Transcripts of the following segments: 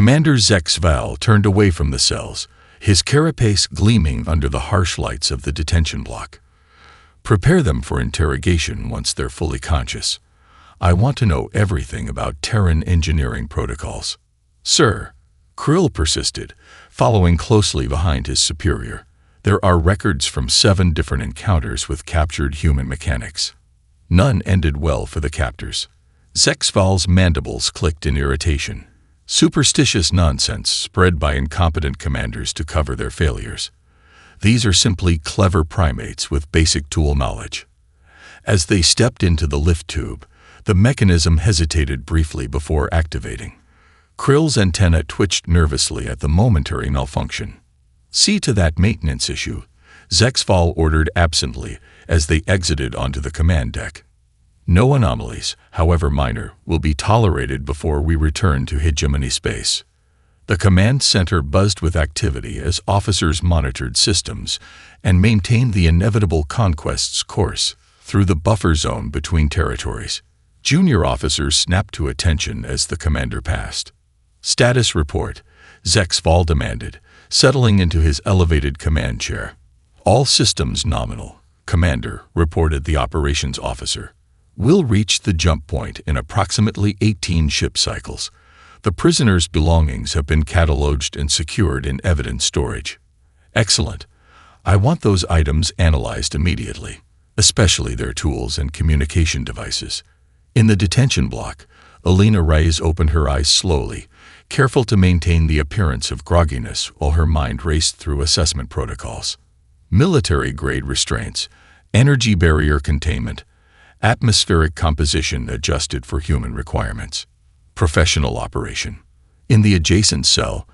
Commander Zexval turned away from the cells, his carapace gleaming under the harsh lights of the detention block. Prepare them for interrogation once they're fully conscious. I want to know everything about Terran engineering protocols. Sir, Krill persisted, following closely behind his superior. There are records from 7 different encounters with captured human mechanics. None ended well for the captors. Zexval's mandibles clicked in irritation. Superstitious nonsense spread by incompetent commanders to cover their failures. These are simply clever primates with basic tool knowledge. As they stepped into the lift tube, the mechanism hesitated briefly before activating. Krill's antenna twitched nervously at the momentary malfunction. See to that maintenance issue, Zexval ordered absently as they exited onto the command deck. No anomalies, however minor, will be tolerated before we return to hegemony space. The command center buzzed with activity as officers monitored systems and maintained the inevitable conquest's course through the buffer zone between territories. Junior officers snapped to attention as the commander passed. Status report, Zexval demanded, settling into his elevated command chair. All systems nominal, Commander, reported the operations officer. We'll reach the jump point in approximately 18 ship cycles. The prisoner's belongings have been cataloged and secured in evidence storage. Excellent. I want those items analyzed immediately, especially their tools and communication devices. In the detention block, Alina Reyes opened her eyes slowly, careful to maintain the appearance of grogginess while her mind raced through assessment protocols. Military-grade restraints, energy barrier containment, atmospheric composition adjusted for human requirements. Professional operation. In the adjacent cell,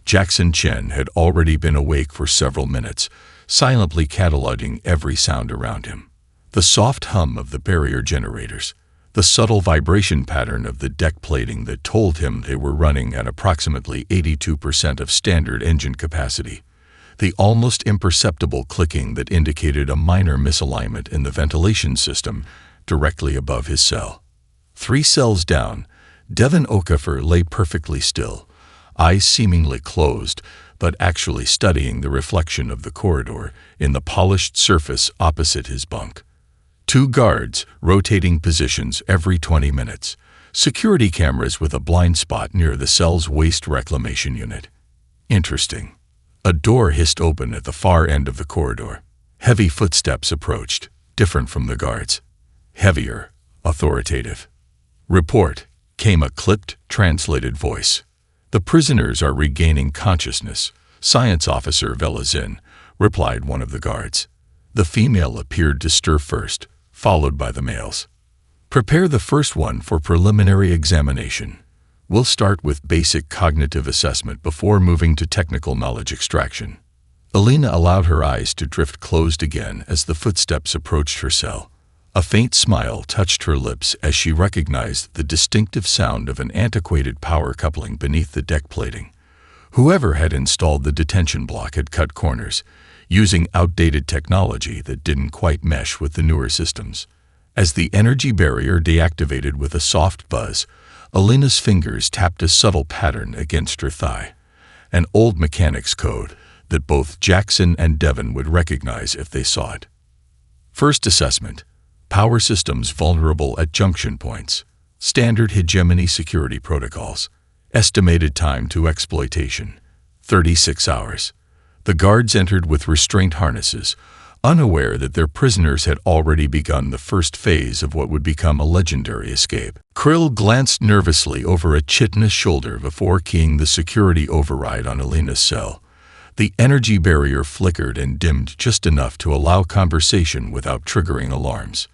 Jackson Chen had already been awake for several minutes, silently cataloging every sound around him. The soft hum of the barrier generators, the subtle vibration pattern of the deck plating that told him they were running at approximately 82% of standard engine capacity, the almost imperceptible clicking that indicated a minor misalignment in the ventilation system directly above his cell. 3 cells down, Devin Okafor lay perfectly still, eyes seemingly closed, but actually studying the reflection of the corridor in the polished surface opposite his bunk. 2 guards, rotating positions every 20 minutes. Security cameras with a blind spot near the cell's waste reclamation unit. Interesting. A door hissed open at the far end of the corridor. Heavy footsteps approached, different from the guards. Heavier, authoritative. Report, came a clipped, translated voice. The prisoners are regaining consciousness, Science Officer Velazin, replied one of the guards. The female appeared to stir first, followed by the males. Prepare the first one for preliminary examination. We'll start with basic cognitive assessment before moving to technical knowledge extraction. Alina allowed her eyes to drift closed again as the footsteps approached her cell. A faint smile touched her lips as she recognized the distinctive sound of an antiquated power coupling beneath the deck plating. Whoever had installed the detention block had cut corners, using outdated technology that didn't quite mesh with the newer systems. As the energy barrier deactivated with a soft buzz, Alina's fingers tapped a subtle pattern against her thigh, an old mechanics code that both Jackson and Devin would recognize if they saw it. First assessment. Power systems vulnerable at junction points. Standard hegemony security protocols. Estimated time to exploitation, 36 hours. The guards entered with restraint harnesses, unaware that their prisoners had already begun the first phase of what would become a legendary escape. Krill glanced nervously over a chitinous shoulder before keying the security override on Alina's cell. The energy barrier flickered and dimmed just enough to allow conversation without triggering alarms.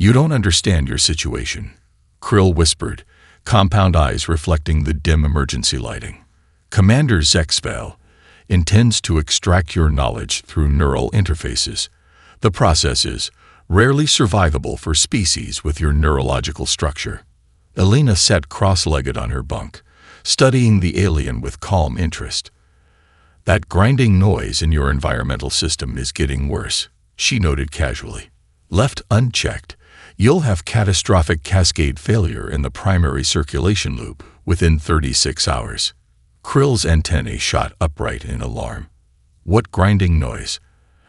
You don't understand your situation, Krill whispered, compound eyes reflecting the dim emergency lighting. Commander Zexval intends to extract your knowledge through neural interfaces. The process is rarely survivable for species with your neurological structure. Alina sat cross-legged on her bunk, studying the alien with calm interest. That grinding noise in your environmental system is getting worse, she noted casually. Left unchecked, you'll have catastrophic cascade failure in the primary circulation loop within 36 hours. Krill's antennae shot upright in alarm. What grinding noise?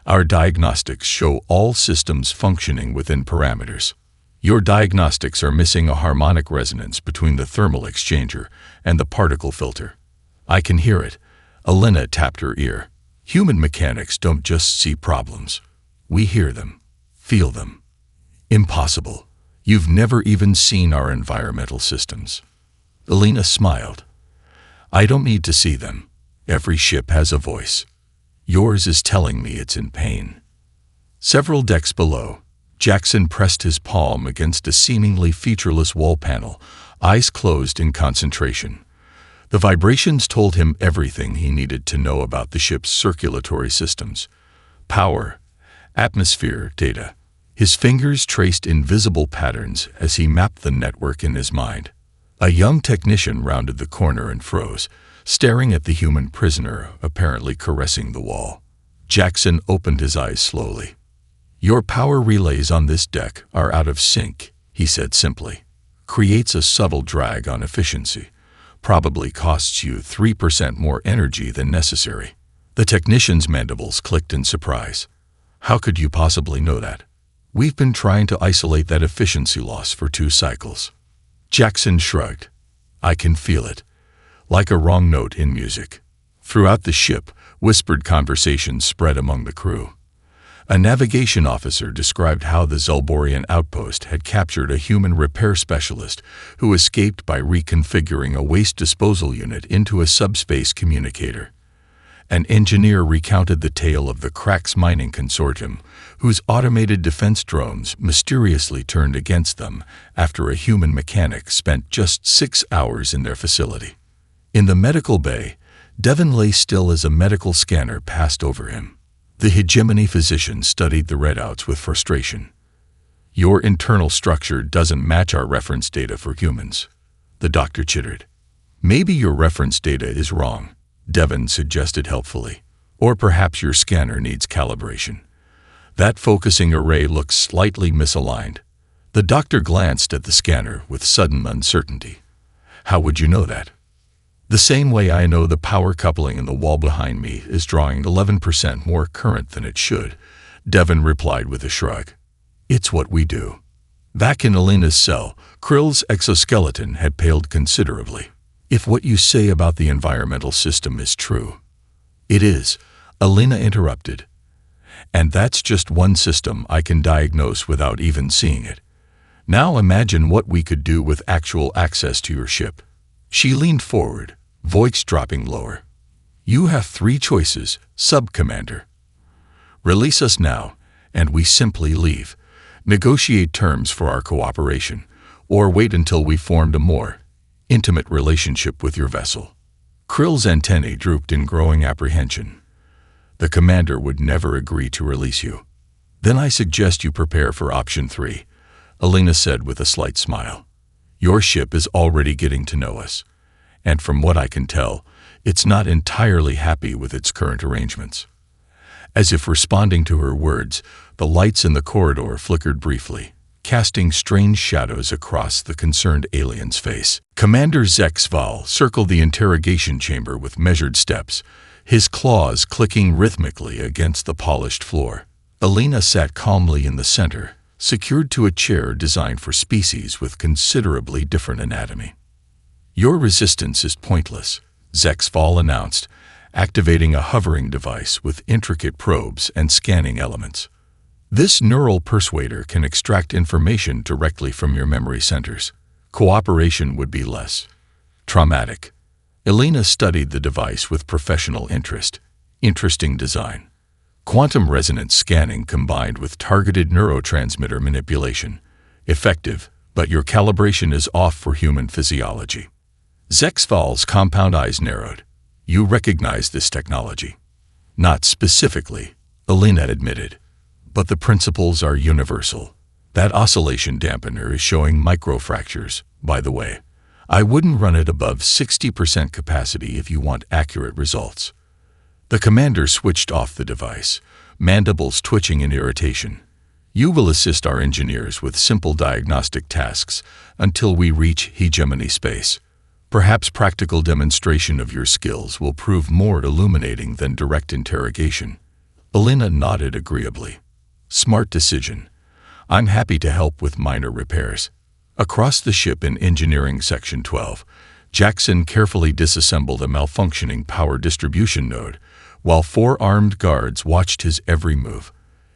Our diagnostics show all systems functioning within parameters. Your diagnostics are missing a harmonic resonance between the thermal exchanger and the particle filter. I can hear it. Elena tapped her ear. Human mechanics don't just see problems. We hear them, feel them. Impossible. You've never even seen our environmental systems. Elena smiled. I don't need to see them. Every ship has a voice. Yours is telling me it's in pain. Several decks below, Jackson pressed his palm against a seemingly featureless wall panel, eyes closed in concentration. The vibrations told him everything he needed to know about the ship's circulatory systems. Power, atmosphere, data. His fingers traced invisible patterns as he mapped the network in his mind. A young technician rounded the corner and froze, staring at the human prisoner, apparently caressing the wall. Jackson opened his eyes slowly. Your power relays on this deck are out of sync, he said simply. Creates a subtle drag on efficiency. Probably costs you 3% more energy than necessary. The technician's mandibles clicked in surprise. How could you possibly know that? We've been trying to isolate that efficiency loss for 2 cycles. Jackson shrugged. I can feel it. Like a wrong note in music. Throughout the ship, whispered conversations spread among the crew. A navigation officer described how the Zelborian outpost had captured a human repair specialist who escaped by reconfiguring a waste disposal unit into a subspace communicator. An engineer recounted the tale of the Krax Mining Consortium, whose automated defense drones mysteriously turned against them after a human mechanic spent just 6 hours in their facility. In the medical bay, Devon lay still as a medical scanner passed over him. The hegemony physician studied the readouts with frustration. Your internal structure doesn't match our reference data for humans, the doctor chittered. Maybe your reference data is wrong, Devon suggested helpfully. Or perhaps your scanner needs calibration. That focusing array looks slightly misaligned. The doctor glanced at the scanner with sudden uncertainty. How would you know that? The same way I know the power coupling in the wall behind me is drawing 11% more current than it should, Devon replied with a shrug. It's what we do. Back in Elena's cell, Krill's exoskeleton had paled considerably. If what you say about the environmental system is true. It is, Elena interrupted. And that's just one system I can diagnose without even seeing it. Now imagine what we could do with actual access to your ship. She leaned forward, voice dropping lower. You have 3 choices, Sub-Commander. Release us now, and we simply leave. Negotiate terms for our cooperation, or wait until we formed a more intimate relationship with your vessel. Krill's antennae drooped in growing apprehension. The commander would never agree to release you. Then I suggest you prepare for option 3, Elena said with a slight smile. Your ship is already getting to know us. And from what I can tell, it's not entirely happy with its current arrangements. As if responding to her words, the lights in the corridor flickered briefly, casting strange shadows across the concerned alien's face. Commander Zexval circled the interrogation chamber with measured steps, his claws clicking rhythmically against the polished floor. Elena sat calmly in the center, secured to a chair designed for species with considerably different anatomy. Your resistance is pointless, Zexval announced, activating a hovering device with intricate probes and scanning elements. This neural persuader can extract information directly from your memory centers. Cooperation would be less traumatic. Elena studied the device with professional interest. Interesting design. Quantum resonance scanning combined with targeted neurotransmitter manipulation. Effective, but your calibration is off for human physiology. Zexval's compound eyes narrowed. You recognize this technology. Not specifically, Elena admitted. But the principles are universal. That oscillation dampener is showing microfractures, by the way. I wouldn't run it above 60% capacity if you want accurate results. The commander switched off the device, mandibles twitching in irritation. You will assist our engineers with simple diagnostic tasks until we reach hegemony space. Perhaps practical demonstration of your skills will prove more illuminating than direct interrogation. Elena nodded agreeably. Smart decision. I'm happy to help with minor repairs. Across the ship in Engineering Section 12, Jackson carefully disassembled a malfunctioning power distribution node, while 4 armed guards watched his every move.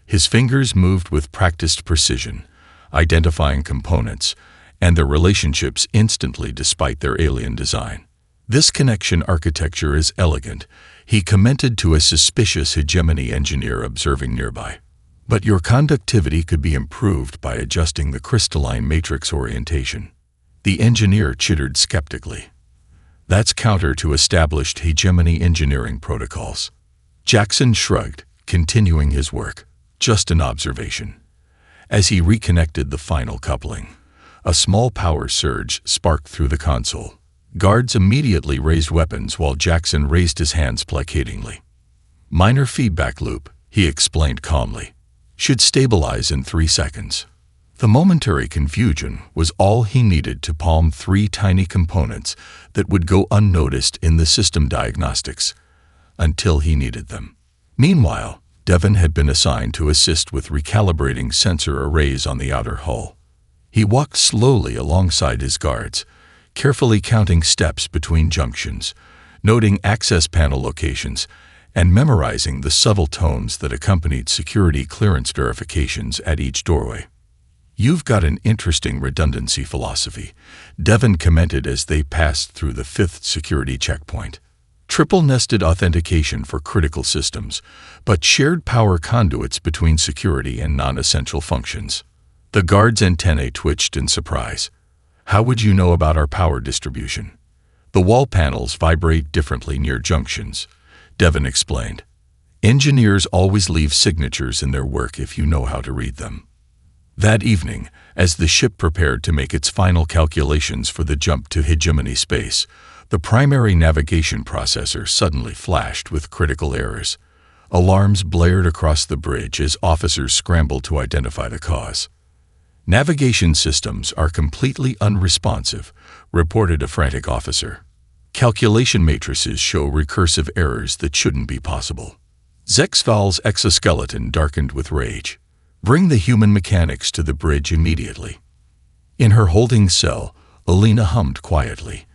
His fingers moved with practiced precision, identifying components and their relationships instantly despite their alien design. This connection architecture is elegant, he commented to a suspicious hegemony engineer observing nearby. But your conductivity could be improved by adjusting the crystalline matrix orientation. The engineer chittered skeptically. That's counter to established hegemony engineering protocols. Jackson shrugged, continuing his work. Just an observation. As he reconnected the final coupling, a small power surge sparked through the console. Guards immediately raised weapons while Jackson raised his hands placatingly. Minor feedback loop, he explained calmly. Should stabilize in 3 seconds. The momentary confusion was all he needed to palm 3 tiny components that would go unnoticed in the system diagnostics, until he needed them. Meanwhile, Devon had been assigned to assist with recalibrating sensor arrays on the outer hull. He walked slowly alongside his guards, carefully counting steps between junctions, noting access panel locations, and memorizing the subtle tones that accompanied security clearance verifications at each doorway. You've got an interesting redundancy philosophy, Devon commented as they passed through the 5th security checkpoint. Triple-nested authentication for critical systems, but shared power conduits between security and non-essential functions. The guard's antennae twitched in surprise. How would you know about our power distribution? The wall panels vibrate differently near junctions, Devon explained. Engineers always leave signatures in their work if you know how to read them. That evening, as the ship prepared to make its final calculations for the jump to hegemony space, the primary navigation processor suddenly flashed with critical errors. Alarms blared across the bridge as officers scrambled to identify the cause. Navigation systems are completely unresponsive, reported a frantic officer. Calculation matrices show recursive errors that shouldn't be possible. Zexval's exoskeleton darkened with rage. Bring the human mechanics to the bridge immediately. In her holding cell, Elena hummed quietly,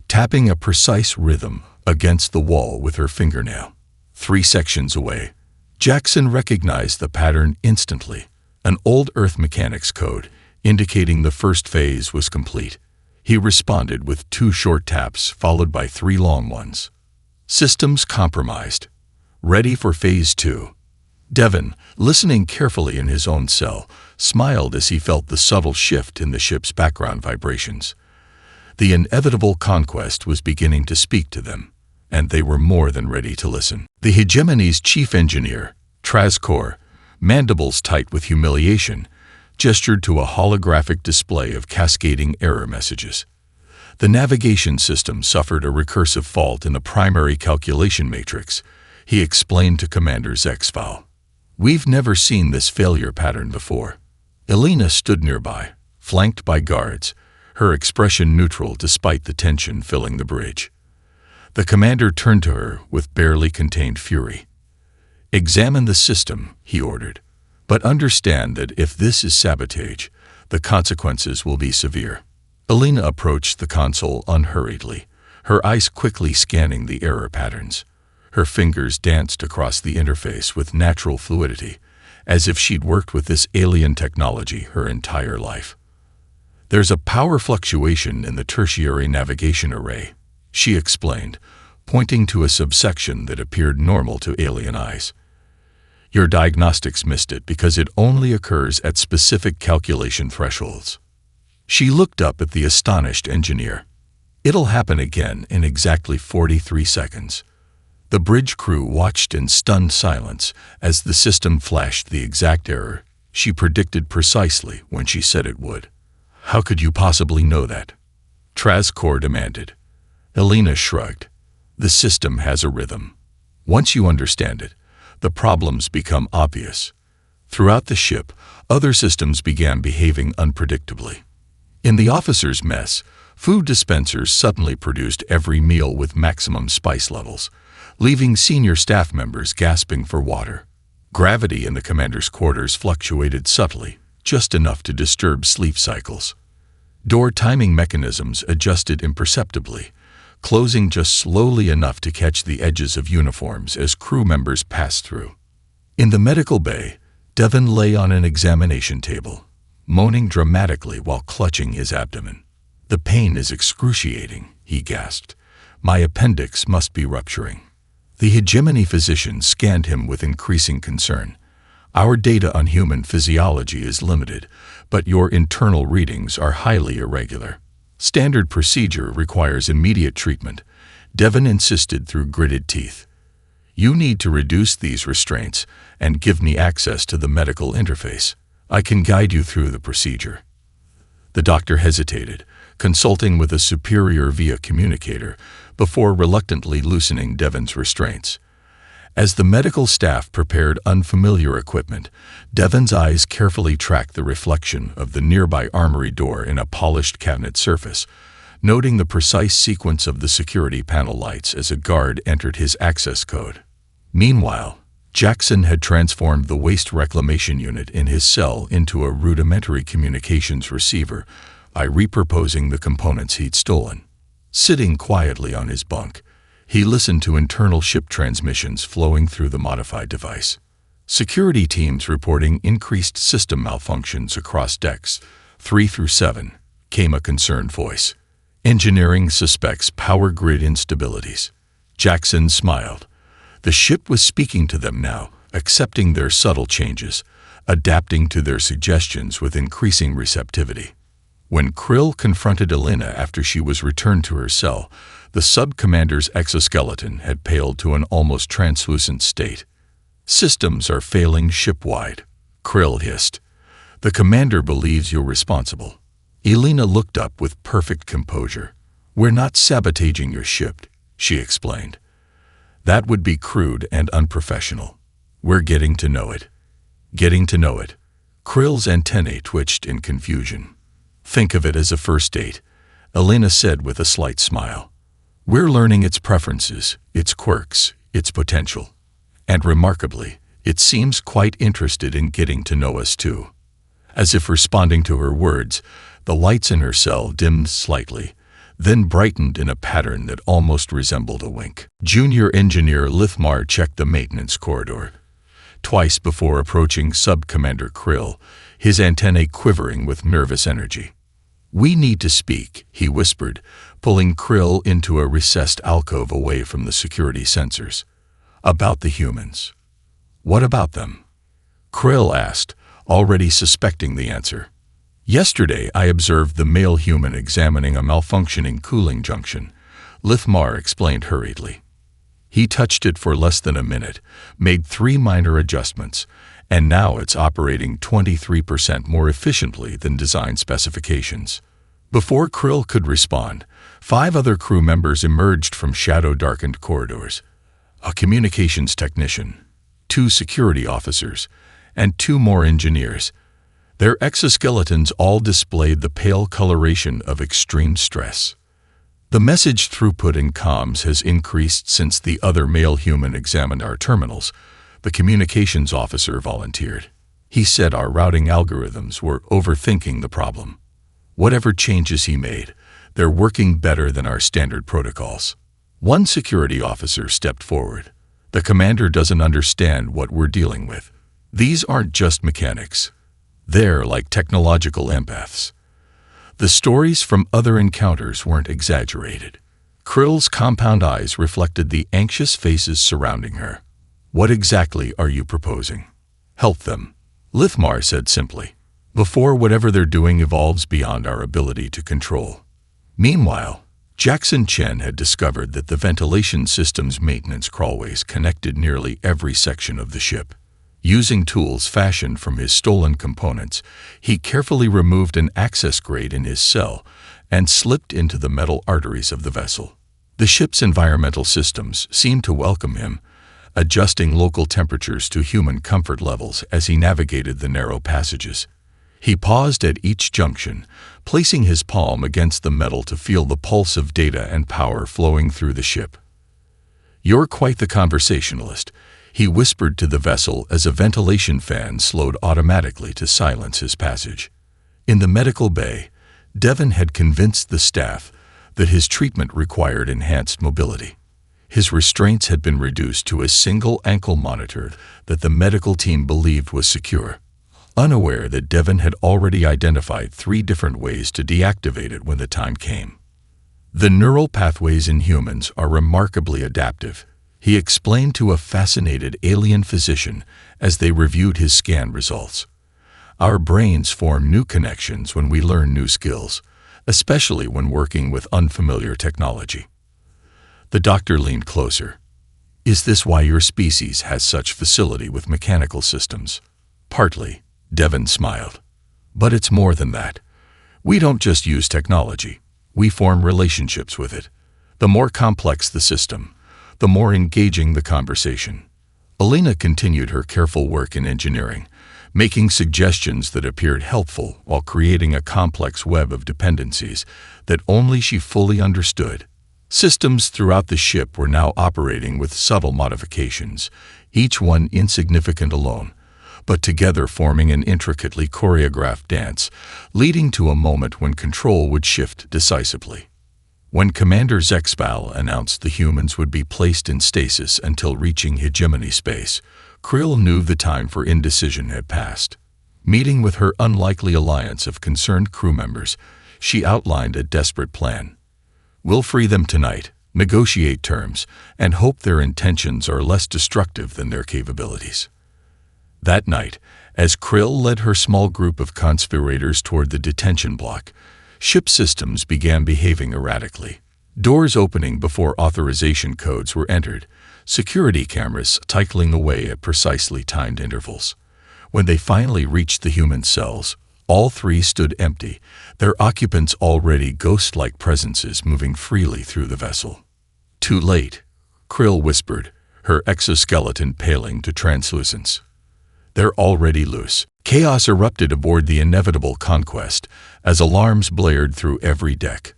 tapping a precise rhythm against the wall with her fingernail. 3 sections away, Jackson recognized the pattern instantly, an old Earth mechanics code indicating the first phase was complete. He responded with 2 short taps followed by 3 long ones. Systems compromised. Ready for phase 2. Devon, listening carefully in his own cell, smiled as he felt the subtle shift in the ship's background vibrations. The inevitable conquest was beginning to speak to them, and they were more than ready to listen. The hegemony's chief engineer, Trazkor, mandibles tight with humiliation, gestured to a holographic display of cascading error messages. The navigation system suffered a recursive fault in the primary calculation matrix, he explained to Commander Zexval. We've never seen this failure pattern before. Elena stood nearby, flanked by guards, her expression neutral despite the tension filling the bridge. The commander turned to her with barely contained fury. Examine the system, he ordered, but understand that if this is sabotage, the consequences will be severe. Elena approached the console unhurriedly, her eyes quickly scanning the error patterns. Her fingers danced across the interface with natural fluidity, as if she'd worked with this alien technology her entire life. There's a power fluctuation in the tertiary navigation array, she explained, pointing to a subsection that appeared normal to alien eyes. Your diagnostics missed it because it only occurs at specific calculation thresholds. She looked up at the astonished engineer. It'll happen again in exactly 43 seconds. The bridge crew watched in stunned silence as the system flashed the exact error she predicted precisely when she said it would. How could you possibly know that? Trazkor demanded. Elena shrugged. The system has a rhythm. Once you understand it, the problems become obvious. Throughout the ship, other systems began behaving unpredictably. In the officers' mess, Food dispensers suddenly produced every meal with maximum spice levels, leaving senior staff members gasping for water. Gravity in the commander's quarters fluctuated subtly, just enough to disturb sleep cycles. Door timing mechanisms adjusted imperceptibly, closing just slowly enough to catch the edges of uniforms as crew members passed through. In the medical bay, Devon lay on an examination table, moaning dramatically while clutching his abdomen. "The pain is excruciating," he gasped. "My appendix must be rupturing." The hegemony physician scanned him with increasing concern. "Our data on human physiology is limited, but your internal readings are highly irregular. Standard procedure requires immediate treatment," Devon insisted through gritted teeth. "You need to reduce these restraints and give me access to the medical interface. I can guide you through the procedure." The doctor hesitated, consulting with a superior via communicator, before reluctantly loosening Devon's restraints. As the medical staff prepared unfamiliar equipment, Devon's eyes carefully tracked the reflection of the nearby armory door in a polished cabinet surface, noting the precise sequence of the security panel lights as a guard entered his access code. Meanwhile, Jackson had transformed the waste reclamation unit in his cell into a rudimentary communications receiver by repurposing the components he'd stolen. Sitting quietly on his bunk, he listened to internal ship transmissions flowing through the modified device. Security teams reporting increased system malfunctions across decks 3 through 7, came a concerned voice. Engineering suspects power grid instabilities. Jackson smiled. The ship was speaking to them now, accepting their subtle changes, adapting to their suggestions with increasing receptivity. When Krill confronted Elena after she was returned to her cell, the sub-commander's exoskeleton had paled to an almost translucent state. "Systems are failing ship-wide," Krill hissed. "The commander believes you're responsible." Elena looked up with perfect composure. "We're not sabotaging your ship," she explained. "That would be crude and unprofessional. We're getting to know it." "Getting to know it." Krill's antennae twitched in confusion. "Think of it as a first date," Elena said with a slight smile. "We're learning its preferences, its quirks, its potential. And remarkably, it seems quite interested in getting to know us too." As if responding to her words, the lights in her cell dimmed slightly, then brightened in a pattern that almost resembled a wink. Junior engineer Lithmar checked the maintenance corridor. Twice before approaching Sub-Commander Krill, his antennae quivering with nervous energy. "We need to speak," he whispered, pulling Krill into a recessed alcove away from the security sensors. "About the humans." "What about them?" Krill asked, already suspecting the answer. "Yesterday I observed the male human examining a malfunctioning cooling junction," Lithmar explained hurriedly. "He touched it for less than a minute, made 3 minor adjustments, and now it's operating 23% more efficiently than design specifications." Before Krill could respond, 5 other crew members emerged from shadow-darkened corridors. A communications technician, 2 security officers, and 2 more engineers. Their exoskeletons all displayed the pale coloration of extreme stress. "The message throughput in comms has increased since the other male human examined our terminals," the communications officer volunteered. "He said our routing algorithms were overthinking the problem. Whatever changes he made, they're working better than our standard protocols." One security officer stepped forward. "The commander doesn't understand what we're dealing with. These aren't just mechanics. They're like technological empaths." The stories from other encounters weren't exaggerated. Krill's compound eyes reflected the anxious faces surrounding her. "What exactly are you proposing?" "Help them," Lithmar said simply, "before whatever they're doing evolves beyond our ability to control." Meanwhile, Jackson Chen had discovered that the ventilation system's maintenance crawlways connected nearly every section of the ship. Using tools fashioned from his stolen components, he carefully removed an access grate in his cell and slipped into the metal arteries of the vessel. The ship's environmental systems seemed to welcome him, adjusting local temperatures to human comfort levels as he navigated the narrow passages. He paused at each junction, placing his palm against the metal to feel the pulse of data and power flowing through the ship. "You're quite the conversationalist," he whispered to the vessel as a ventilation fan slowed automatically to silence his passage. In the medical bay, Devon had convinced the staff that his treatment required enhanced mobility. His restraints had been reduced to a single ankle monitor that the medical team believed was secure, unaware that Devon had already identified 3 different ways to deactivate it when the time came. "The neural pathways in humans are remarkably adaptive," he explained to a fascinated alien physician as they reviewed his scan results. "Our brains form new connections when we learn new skills, especially when working with unfamiliar technology." The doctor leaned closer. "Is this why your species has such facility with mechanical systems?" "Partly," Devon smiled. "But it's more than that. We don't just use technology. We form relationships with it. The more complex the system, the more engaging the conversation." Alina continued her careful work in engineering, making suggestions that appeared helpful while creating a complex web of dependencies that only she fully understood. Systems throughout the ship were now operating with subtle modifications, each one insignificant alone, but together forming an intricately choreographed dance, leading to a moment when control would shift decisively. When Commander Zexval announced the humans would be placed in stasis until reaching hegemony space, Krill knew the time for indecision had passed. Meeting with her unlikely alliance of concerned crew members, she outlined a desperate plan. "We'll free them tonight, negotiate terms, and hope their intentions are less destructive than their capabilities." That night, as Krill led her small group of conspirators toward the detention block, ship systems began behaving erratically. Doors opening before authorization codes were entered, security cameras ticking away at precisely timed intervals. When they finally reached the human cells, all 3 stood empty, their occupants already ghost-like presences moving freely through the vessel. "Too late," Krill whispered, her exoskeleton paling to translucence. "They're already loose." Chaos erupted aboard the inevitable Conquest as alarms blared through every deck.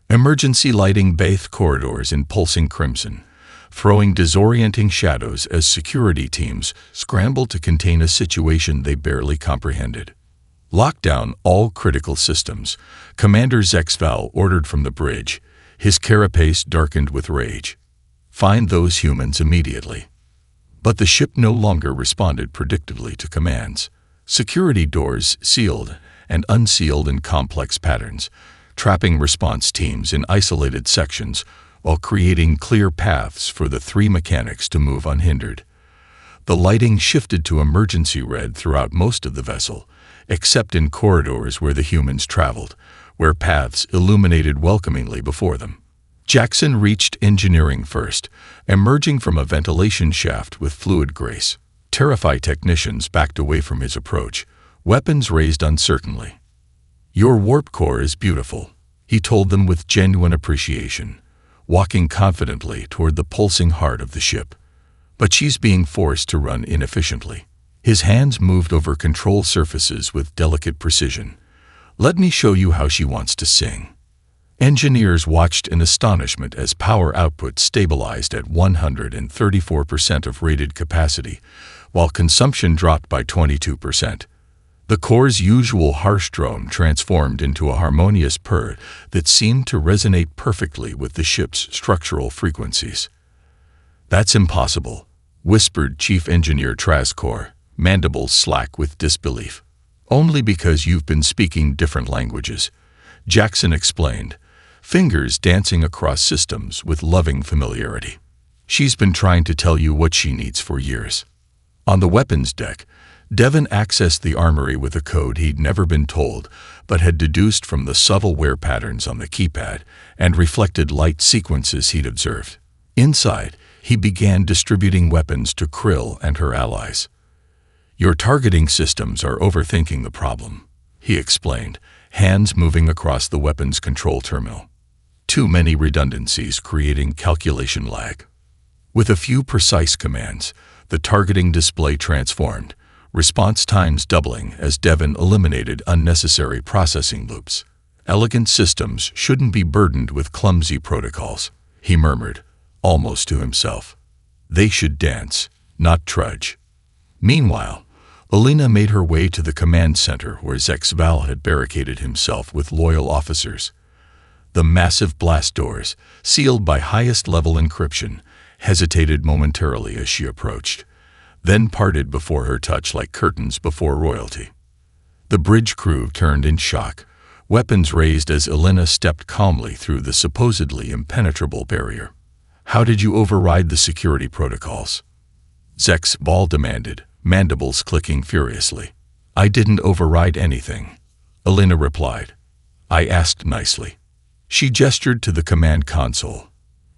Emergency lighting bathed corridors in pulsing crimson, throwing disorienting shadows as security teams scrambled to contain a situation they barely comprehended. "Lock down all critical systems," Commander Zexval ordered from the bridge, his carapace darkened with rage. "Find those humans immediately." But the ship no longer responded predictably to commands. Security doors sealed and unsealed in complex patterns, trapping response teams in isolated sections while creating clear paths for the 3 mechanics to move unhindered. The lighting shifted to emergency red throughout most of the vessel, except in corridors where the humans traveled, where paths illuminated welcomingly before them. Jackson reached engineering first, emerging from a ventilation shaft with fluid grace. Terrified technicians backed away from his approach, weapons raised uncertainly. "Your warp core is beautiful," he told them with genuine appreciation, walking confidently toward the pulsing heart of the ship. "But she's being forced to run inefficiently." His hands moved over control surfaces with delicate precision. "Let me show you how she wants to sing." Engineers watched in astonishment as power output stabilized at 134% of rated capacity, while consumption dropped by 22%. The core's usual harsh drone transformed into a harmonious purr that seemed to resonate perfectly with the ship's structural frequencies. "That's impossible," whispered Chief Engineer Traskor, mandibles slack with disbelief. "Only because you've been speaking different languages," Jackson explained, fingers dancing across systems with loving familiarity. "She's been trying to tell you what she needs for years." On the weapons deck, Devon accessed the armory with a code he'd never been told, but had deduced from the subtle wear patterns on the keypad and reflected light sequences he'd observed. Inside, he began distributing weapons to Krill and her allies. "Your targeting systems are overthinking the problem," he explained, hands moving across the weapons control terminal. "Too many redundancies creating calculation lag." With a few precise commands, the targeting display transformed, response times doubling as Devon eliminated unnecessary processing loops. Elegant systems shouldn't be burdened with clumsy protocols, he murmured, almost to himself. They should dance, not trudge. Meanwhile, Alina made her way to the command center where Zexval had barricaded himself with loyal officers. The massive blast doors, sealed by highest-level encryption, hesitated momentarily as she approached, then parted before her touch like curtains before royalty. The bridge crew turned in shock, weapons raised as Alina stepped calmly through the supposedly impenetrable barrier. "How did you override the security protocols?" Zexval demanded, mandibles clicking furiously. "I didn't override anything," Alina replied. "I asked nicely." She gestured to the command console.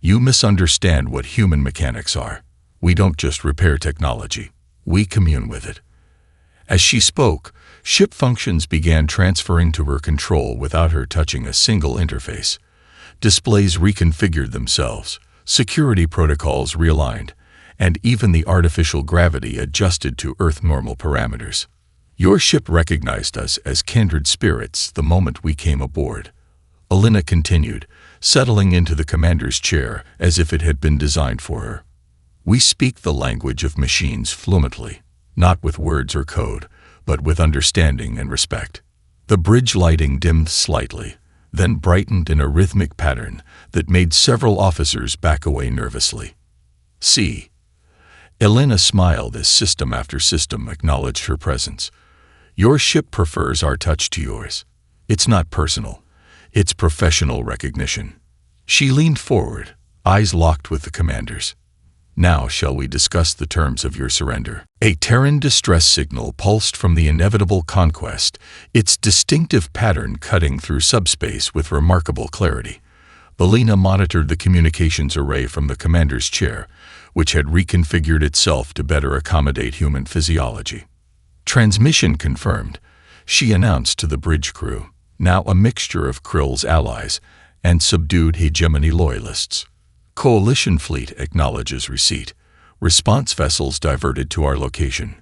"You misunderstand what human mechanics are. We don't just repair technology. We commune with it." As she spoke, ship functions began transferring to her control without her touching a single interface. Displays reconfigured themselves, security protocols realigned, and even the artificial gravity adjusted to Earth normal parameters. "Your ship recognized us as kindred spirits the moment we came aboard," Alina continued, settling into the commander's chair as if it had been designed for her. "We speak the language of machines fluently, not with words or code, but with understanding and respect." The bridge lighting dimmed slightly, then brightened in a rhythmic pattern that made several officers back away nervously. "See." Alina smiled as system after system acknowledged her presence. "Your ship prefers our touch to yours. It's not personal. It's professional recognition." She leaned forward, eyes locked with the commander's. "Now shall we discuss the terms of your surrender?" A Terran distress signal pulsed from the inevitable conquest, its distinctive pattern cutting through subspace with remarkable clarity. Alina monitored the communications array from the commander's chair, which had reconfigured itself to better accommodate human physiology. "Transmission confirmed," she announced to the bridge crew, now a mixture of Krill's allies and subdued hegemony loyalists. "Coalition fleet acknowledges receipt. Response vessels diverted to our location."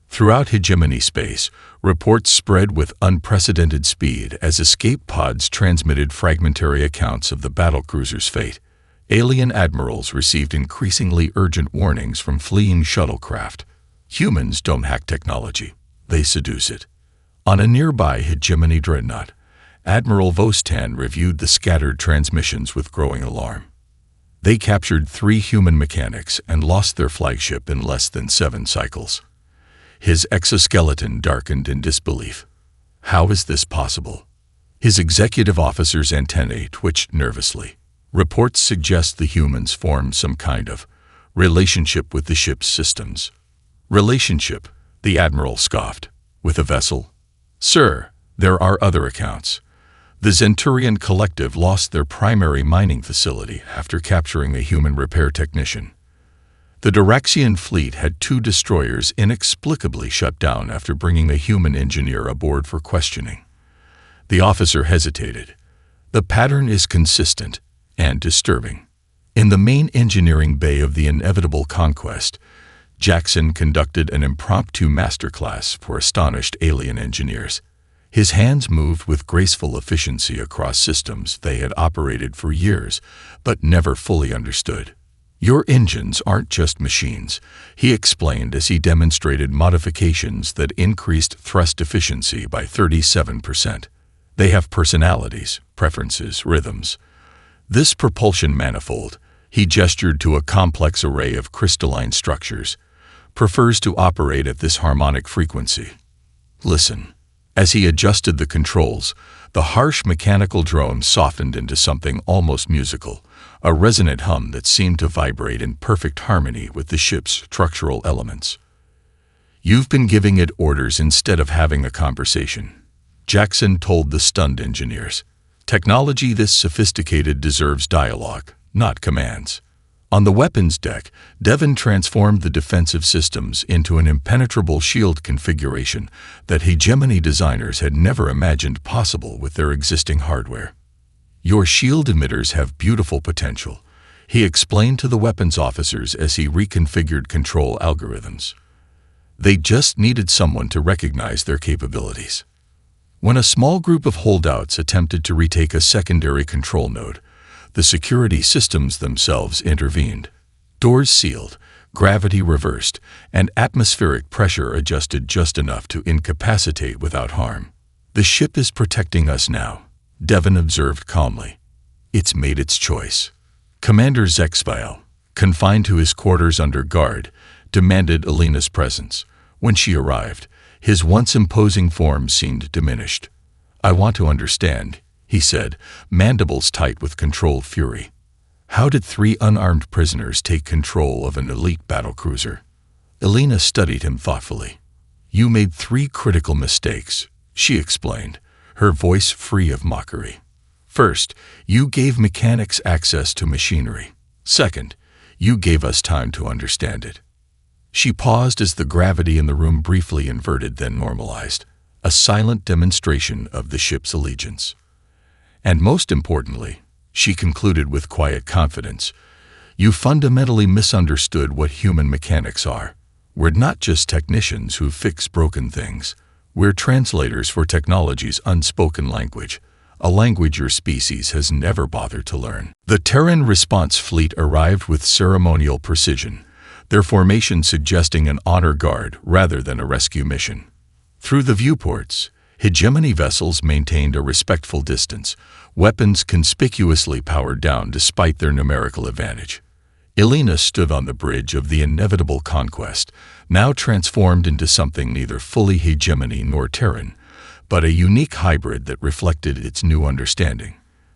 Throughout hegemony space, reports spread with unprecedented speed as escape pods transmitted fragmentary accounts of the battlecruiser's fate. Alien admirals received increasingly urgent warnings from fleeing shuttlecraft. Humans don't hack technology, they seduce it. On a nearby hegemony dreadnought, Admiral Vostan reviewed the scattered transmissions with growing alarm. They captured 3 human mechanics and lost their flagship in less than 7 cycles. His exoskeleton darkened in disbelief. How is this possible? His executive officer's antennae twitched nervously. Reports suggest the humans formed some kind of relationship with the ship's systems. Relationship, the Admiral scoffed. With a vessel? Sir, there are other accounts. The Zenturian Collective lost their primary mining facility after capturing a human repair technician. The Duraxian fleet had 2 destroyers inexplicably shut down after bringing a human engineer aboard for questioning. The officer hesitated. The pattern is consistent and disturbing. In the main engineering bay of the inevitable conquest, Jackson conducted an impromptu masterclass for astonished alien engineers. His hands moved with graceful efficiency across systems they had operated for years, but never fully understood. "Your engines aren't just machines," he explained as he demonstrated modifications that increased thrust efficiency by 37%. "They have personalities, preferences, rhythms. This propulsion manifold," he gestured to a complex array of crystalline structures, "prefers to operate at this harmonic frequency. Listen." As he adjusted the controls, the harsh mechanical drone softened into something almost musical, a resonant hum that seemed to vibrate in perfect harmony with the ship's structural elements. "You've been giving it orders instead of having a conversation," Jackson told the stunned engineers. "Technology this sophisticated deserves dialogue, not commands." On the weapons deck, Devon transformed the defensive systems into an impenetrable shield configuration that hegemony designers had never imagined possible with their existing hardware. "Your shield emitters have beautiful potential," he explained to the weapons officers as he reconfigured control algorithms. They just needed someone to recognize their capabilities. When a small group of holdouts attempted to retake a secondary control node, the security systems themselves intervened. Doors sealed, gravity reversed, and atmospheric pressure adjusted just enough to incapacitate without harm. "The ship is protecting us now," Devon observed calmly. "It's made its choice." Commander Zexfile, confined to his quarters under guard, demanded Alina's presence. When she arrived, his once imposing form seemed diminished. "I want to understand," he said, mandibles tight with controlled fury. "How did 3 unarmed prisoners take control of an elite battlecruiser?" Alina studied him thoughtfully. "You made 3 critical mistakes," she explained, her voice free of mockery. "First, you gave mechanics access to machinery. Second, you gave us time to understand it." She paused as the gravity in the room briefly inverted, then normalized, a silent demonstration of the ship's allegiance. "And most importantly," she concluded with quiet confidence, "you fundamentally misunderstood what human mechanics are. We're not just technicians who fix broken things. We're translators for technology's unspoken language, a language your species has never bothered to learn." The Terran response fleet arrived with ceremonial precision, their formation suggesting an honor guard rather than a rescue mission. Through the viewports, hegemony vessels maintained a respectful distance, weapons conspicuously powered down despite their numerical advantage. Alina stood on the bridge of the inevitable conquest, now transformed into something neither fully hegemony nor Terran, but a unique hybrid that reflected its new understanding.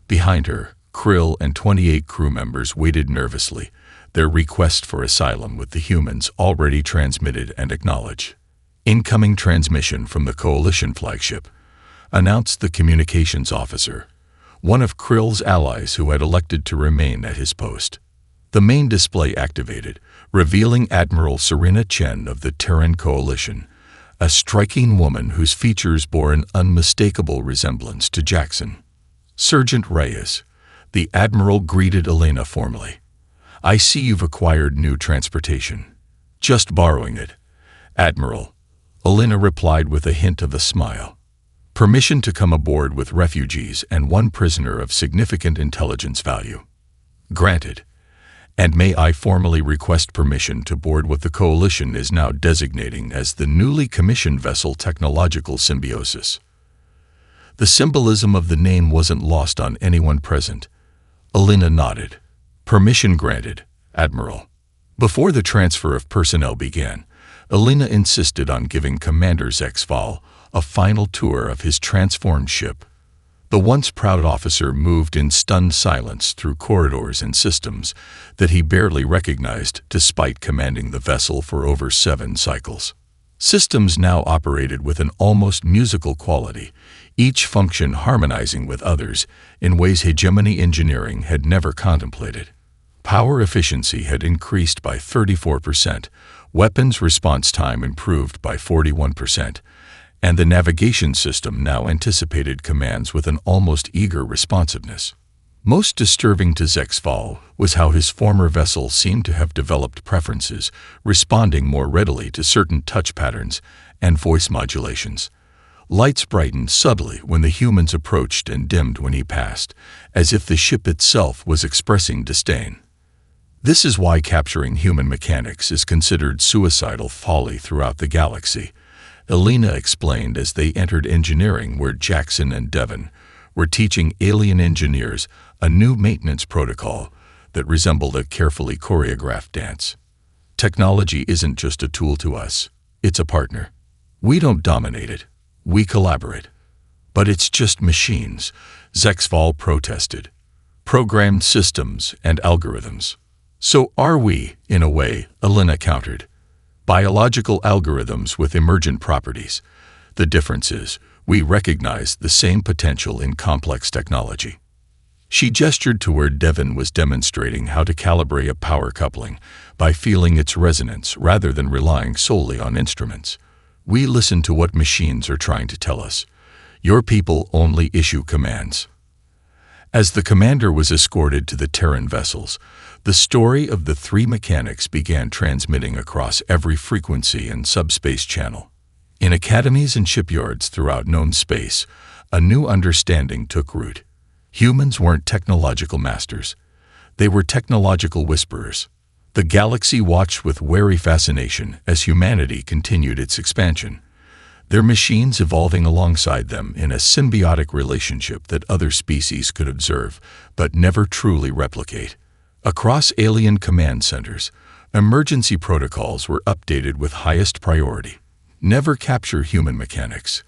Behind her, Krill and 28 crew members waited nervously, their request for asylum with the humans already transmitted and acknowledged. "Incoming transmission from the Coalition flagship," announced the communications officer, one of Krill's allies who had elected to remain at his post. The main display activated, revealing Admiral Serena Chen of the Terran Coalition, a striking woman whose features bore an unmistakable resemblance to Jackson. "Sergeant Reyes," the Admiral greeted Alina formally. "I see you've acquired new transportation." "Just borrowing it, Admiral," Alina replied with a hint of a smile. "Permission to come aboard with refugees and 1 prisoner of significant intelligence value." "Granted. And may I formally request permission to board what the Coalition is now designating as the newly commissioned vessel Technological Symbiosis?" The symbolism of the name wasn't lost on anyone present. Alina nodded. "Permission granted, Admiral." Before the transfer of personnel began, Alina insisted on giving Commander Zexfal a final tour of his transformed ship. The once proud officer moved in stunned silence through corridors and systems that he barely recognized despite commanding the vessel for over 7 cycles. Systems now operated with an almost musical quality, each function harmonizing with others in ways hegemony engineering had never contemplated. Power efficiency had increased by 34%, weapons response time improved by 41%, and the navigation system now anticipated commands with an almost eager responsiveness. Most disturbing to Zexfal was how his former vessel seemed to have developed preferences, responding more readily to certain touch patterns and voice modulations. Lights brightened subtly when the humans approached and dimmed when he passed, as if the ship itself was expressing disdain. This is why capturing human mechanics is considered suicidal folly throughout the galaxy, Alina explained as they entered engineering, where Jackson and Devon were teaching alien engineers a new maintenance protocol that resembled a carefully choreographed dance. "Technology isn't just a tool to us, it's a partner. We don't dominate it, we collaborate." "But it's just machines," Zexfal protested. "Programmed systems and algorithms." "So are we, in a way," Alina countered. "Biological algorithms with emergent properties. The difference is, we recognize the same potential in complex technology." She gestured to where Devon was demonstrating how to calibrate a power coupling by feeling its resonance rather than relying solely on instruments. "We listen to what machines are trying to tell us. Your people only issue commands." As the commander was escorted to the Terran vessels, The story of the three mechanics began transmitting across every frequency and subspace channel. In academies and shipyards throughout known space, a new understanding took root. Humans weren't technological masters. They were technological whisperers. The galaxy watched with wary fascination as humanity continued its expansion, their machines evolving alongside them in a symbiotic relationship that other species could observe but never truly replicate. Across alien command centers, emergency protocols were updated with highest priority. Never capture human mechanics.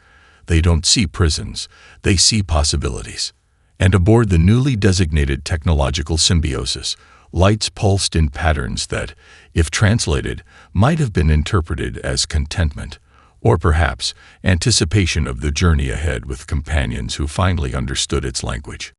They don't see prisons, they see possibilities. And aboard the newly designated technological symbiosis, lights pulsed in patterns that, if translated, might have been interpreted as contentment, or perhaps anticipation of the journey ahead with companions who finally understood its language.